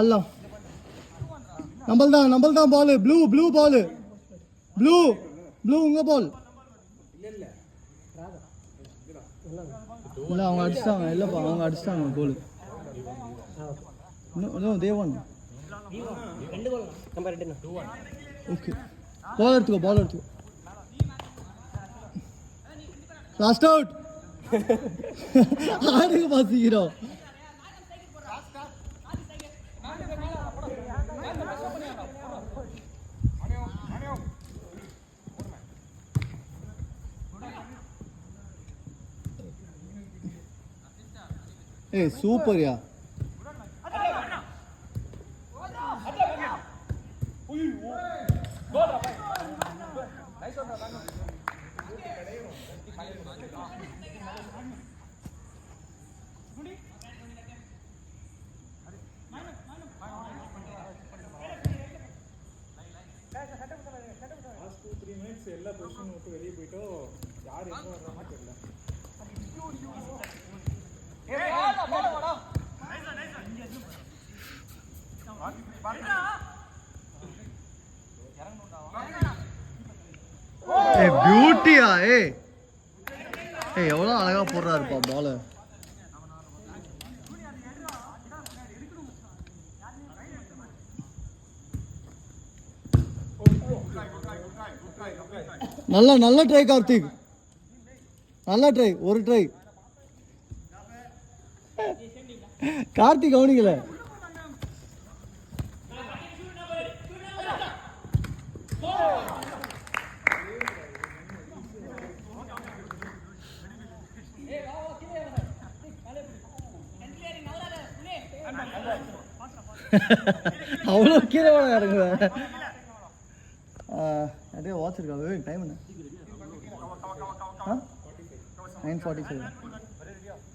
அல்ல நம்மள் தான் பால் ப்ளூ பால் ப்ளூ உங்க பால் இல்லை அவங்க அடிச்சிட்டாங்க இல்லைப்பா அவங்க அடிச்சிட்டாங்க கோல் இன்னும் தேவன் ஓகே பால் எடுத்துக்கோ லாஸ்ட் அவுட் ஆடுங்க பாசிக்கிறோம் ஏய் சூப்பர்யா எல்லா பொசிஷன் விட்டு வெளியே போயிட்டோ யார் எங்க வர்றாங்கன்னு தெரியல. பியூட்டியா எவ்வளோ அழகா போடுறாருப்பா பால் நல்ல ட்ரை கார்த்திக் நல்ல ட்ரை ஒரு ட்ரை கார்த்திக் கவனிக்கல அவ்வளோ கீழே வேணா இறங்குவேன் நிறைய வாட்ச் இருக்கா டைம் என்ன 9:47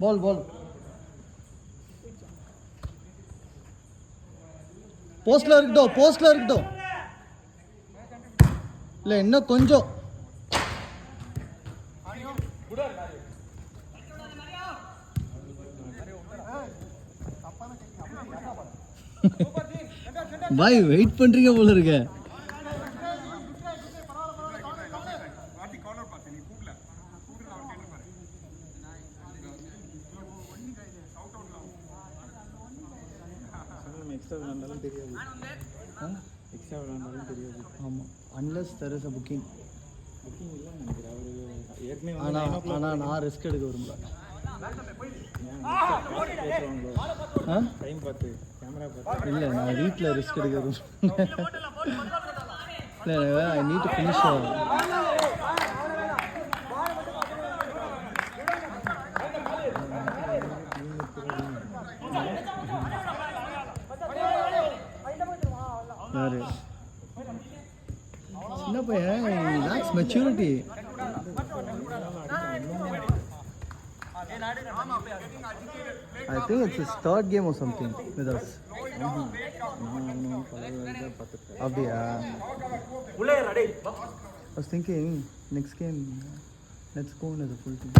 பால் போஸ்ட்ல இருக்கட்டும் இல்லை இன்னும் கொஞ்சம் பாய் வெயிட் பண்றீங்க போல இருக்க ஆமாம் unless there is a booking ஆனால் நான் ரிஸ்க் எடுக்க விரும்பல இல்லை நான் வீட்டில் ரிஸ்க் எடுக்க விரும்பல இல்லை ஐ நீட் டு ஃபினிஷ் யாரு சின்ன பையன் lacks maturity I think it's his third game or something with us. அப்படியா? I was thinking next game let's go in as a full team.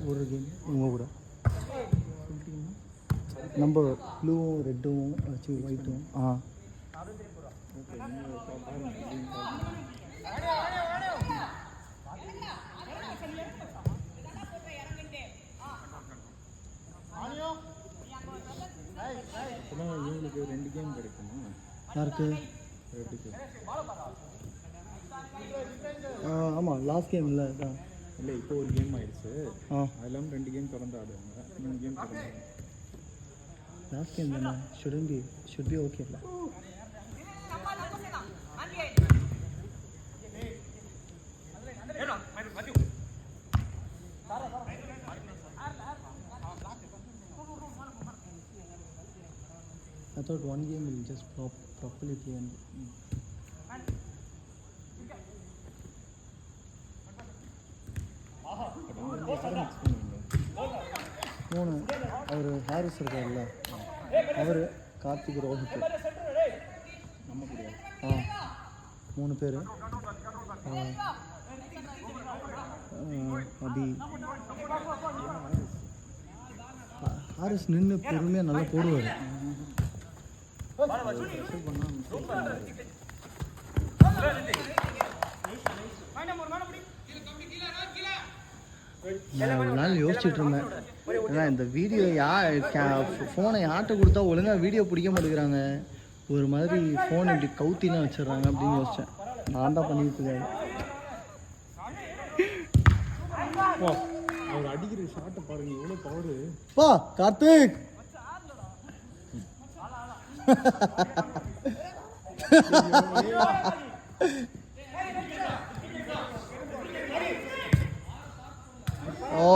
ஒரு game உங்க கூட full team நம்ம blue ரெட்டும் ஒயிட்டும் அப்போதான் இவங்களுக்கு 2 கேம் கிடைக்குமா? யாருக்கு? ரெட்டுக்கு ஆமாம் லாஸ்ட் கேம் இல்லை அதான். இல்லை, இப்போ ஒரு கேம் ஆயிடுச்சு. ஆ அது இல்லாமல் 2 கேம் தொடர்ந்து ஆடுவாங்க. 3 கேம் தொடர்ந்து. லாஸ்ட் கேம் தானே. ஷுட் பி ஓகே இல்லை. I thought one game will just properly play and மூணு அவர் ஹாரிஸ் இருக்கார்ல, அவர் கார்த்திக் ரோஹித் நம்ம கூட ஆ 3 பேர். அபி ஹாரிஸ் நின்று பொறுமையாக நல்லா போடுவார். நான் ஒரு நாள் யோசிச்சுட்டு இருந்தேன், ஏன்னா இந்த வீடியோ ஃபோனை யார்கிட்ட கொடுத்தா ஒழுங்காக வீடியோ பிடிக்க மாட்டேங்கிறாங்க, ஒரு மாதிரி ஃபோன் இப்படி கவுத்திலாம் வச்சிடுறாங்க அப்படின்னு யோசித்தேன். நான் தான் பண்ணிட்டு இருக்கேன். அவர் அடிக்கிற ஷாட்டை பாருங்க, எவ்வளோ பவரு. வா கார்த்திக். ஓ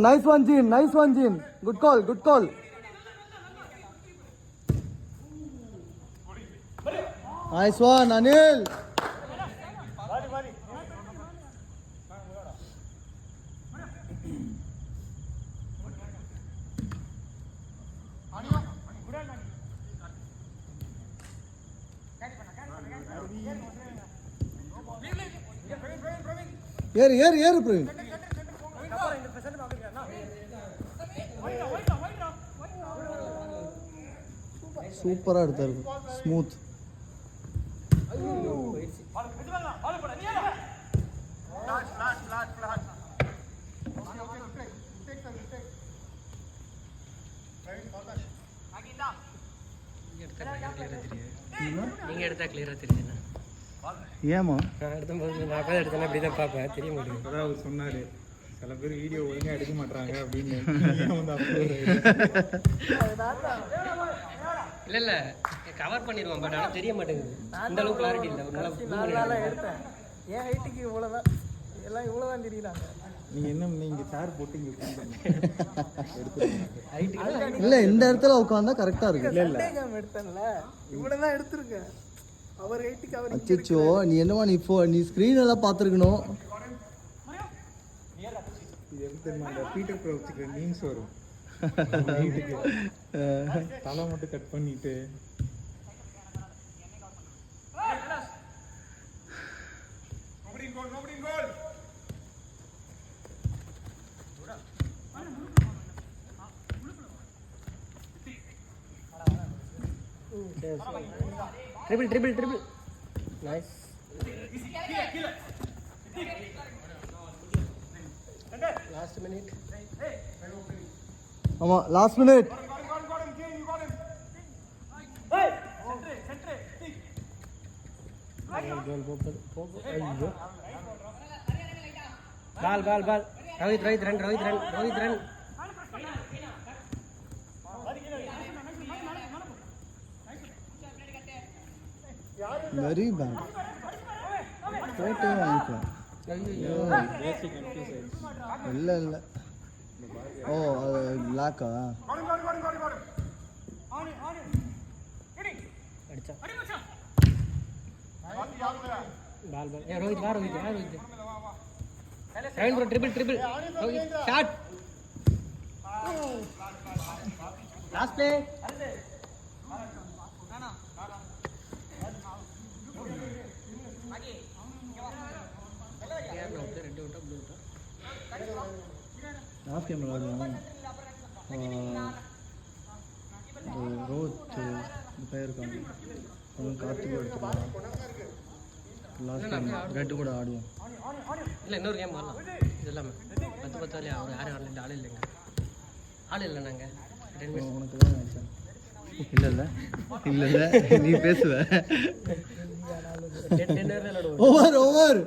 nice one Jean, good call. Nice one Anil. ஏறு பிரவீன். சூப்பரா எடுத்தாரு, ஸ்மூத். நீங்க எடுத்தா கிளியரா தெரியுது. ஏமா நான் எடுத்தபோது நான் பேர் எடுத்தேன்னா அப்படி தான் பார்ப்பேன், தெரிய மாட்டேங்குது. அதான் அவர் சொன்னார், சில பேர் வீடியோ ஒழுங்காக எடுக்க மாட்டாங்க அப்படின்னு. இல்லை இல்லை கவர் பண்ணிடுவான், பட் ஆனால் தெரிய மாட்டேங்குது. இந்த அளவுக்கு கிளாரிட்டி இல்லை. ஒரு நாள் எடுத்தேன், என் ஹைட்டுக்கு இவ்வளோதான், எல்லாம் இவ்வளோதான் தெரியலாங்க. நீங்கள் சேர் போட்டு இங்கே இல்லை இந்த இடத்துல உட்காந்தா கரெக்டாக இருக்கு. இல்லை எடுத்தேன்ல, இவ்வளோதான் எடுத்துருக்கேன். அவர் ஹைட்டுக்கு அவர். அச்சோ நீ என்னமா நீ ஸ்க்ரீன் எல்லாம் பார்த்துருக்கணும். இது எப்படி தெரியுமா, அந்த பீட்டர் ப்ரோ வச்சுக்கிற மீம்ஸ் வரும். தலை மட்டும் கட் பண்ணிட்டு ட்ரிபிள் நைஸ். Last minute. ஆமா last minute. Ball Rohit run. Very bad. போட்டே வாங்கிக்கலாம். இல்லை ஓ அது பிளாக்கா? அடிச்சா ball Rohit seven bro. Triple Rohit shot. Last play. யார் அவுட்டு ரெண்டு அவுட்டா ப்ளூ அவுட்டா லாஸ்ட் கேம் விளாடுவோம். ரோத் இந்த பையன் இருக்காங்க, அவன் கார்த்திக் எடுத்துக்கலாம். லாஸ்ட் கேம் ரெட்டு கூட ஆடுவோம். இல்லை இன்னொரு கேம் வரலாம். இது எல்லாமே 10 வரலையா? அவர் யாரும் வரல, ஆள் இல்லைங்க. ஆள் இல்லை நாங்கள் 10 மினிட்ஸ். உனக்கு தான் நினச்சேன். இல்லை நீ பேசுவ. 10 விளையாடுவோம். ஓவர்